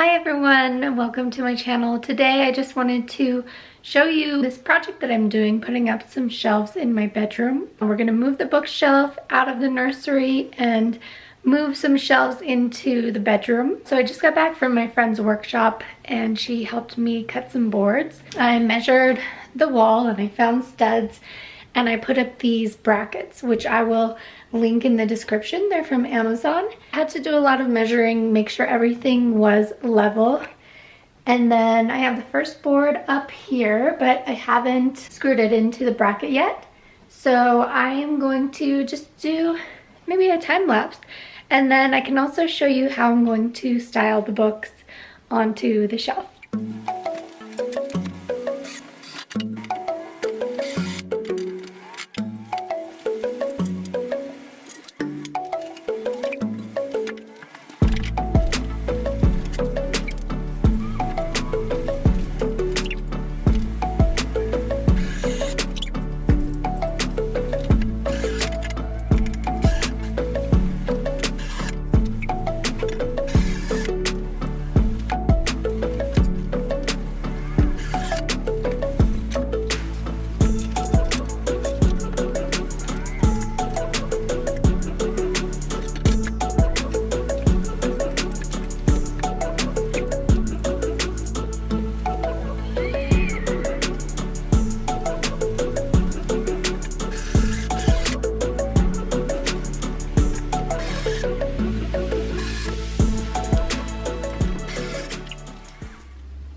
Hi everyone, welcome to my channel. Today I just wanted to show you this project that I'm doing, putting up some shelves in my bedroom. We're going to move the bookshelf out of the nursery and move some shelves into the bedroom. So I just got back from my friend's workshop and she helped me cut some boards. I measured the wall and I found studs and I put up these brackets, which I will link in the description. They're from Amazon. I had to do a lot of measuring, make sure everything was level. And then I have the first board up here, but I haven't screwed it into the bracket yet. So I am going to just do maybe a time lapse. And then I can also show you how I'm going to style the books onto the shelf.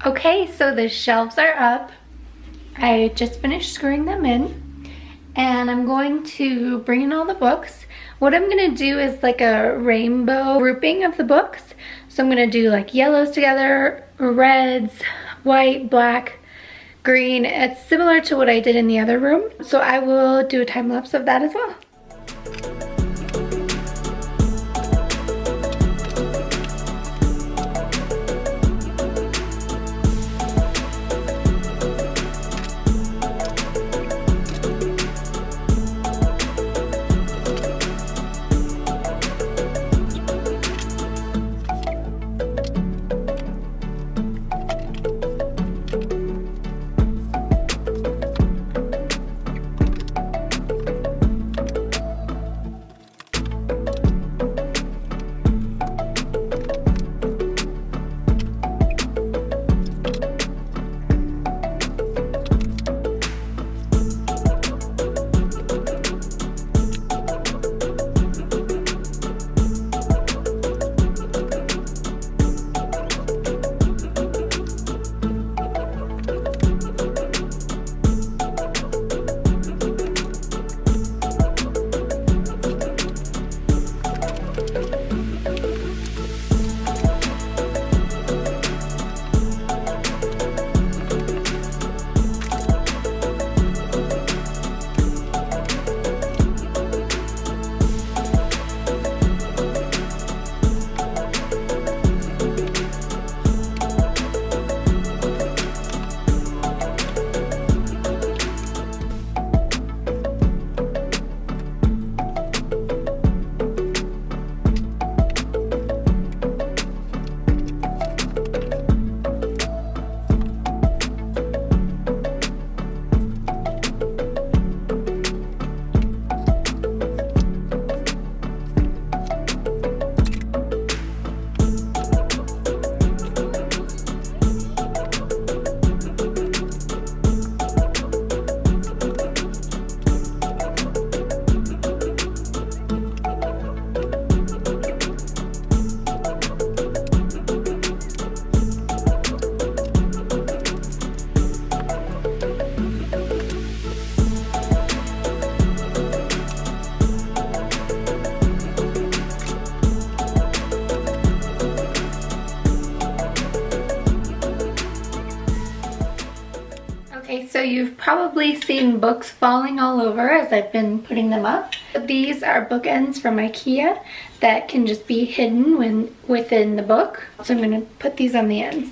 Okay, so the shelves are up. I just finished screwing them in and I'm going to bring in all the books. What I'm gonna do is like a rainbow grouping of the books. So I'm gonna do like yellows together, reds, white, black, green. It's similar to what I did in the other room. So I will do a time lapse of that as well. Okay, so you've probably seen books falling all over as I've been putting them up. These are bookends from IKEA that can just be hidden within the book. So I'm going to put these on the ends.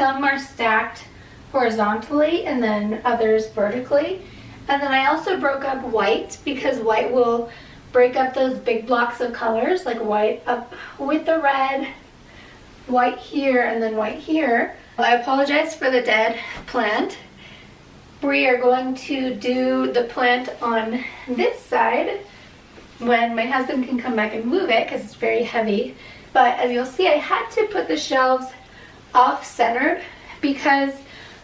Some are stacked horizontally and then others vertically. And then I also broke up white because white will break up those big blocks of colors, like white up with the red, white here, and then white here. I apologize for the dead plant. We are going to do the plant on this side when my husband can come back and move it because it's very heavy. But as you'll see, I had to put the shelves off-centered because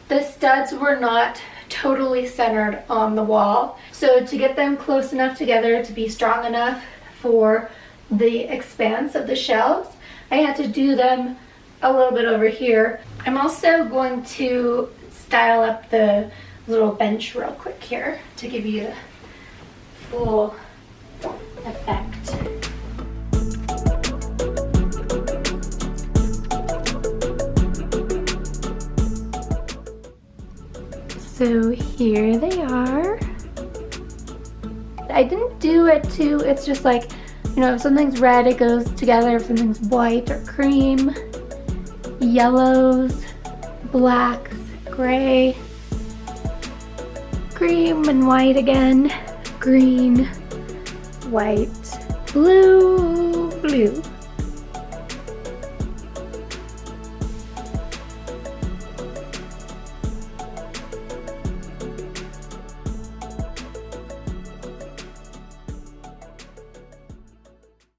the studs were not totally centered on the wall. So to get them close enough together to be strong enough for the expanse of the shelves, I had to do them a little bit over here. I'm also going to style up the little bench real quick here to give you the full effect. So here they are. I didn't do it too, it's just like, you know, if something's red, it goes together. If something's white or cream, yellows, blacks, gray, cream and white again, green, white, blue, blue.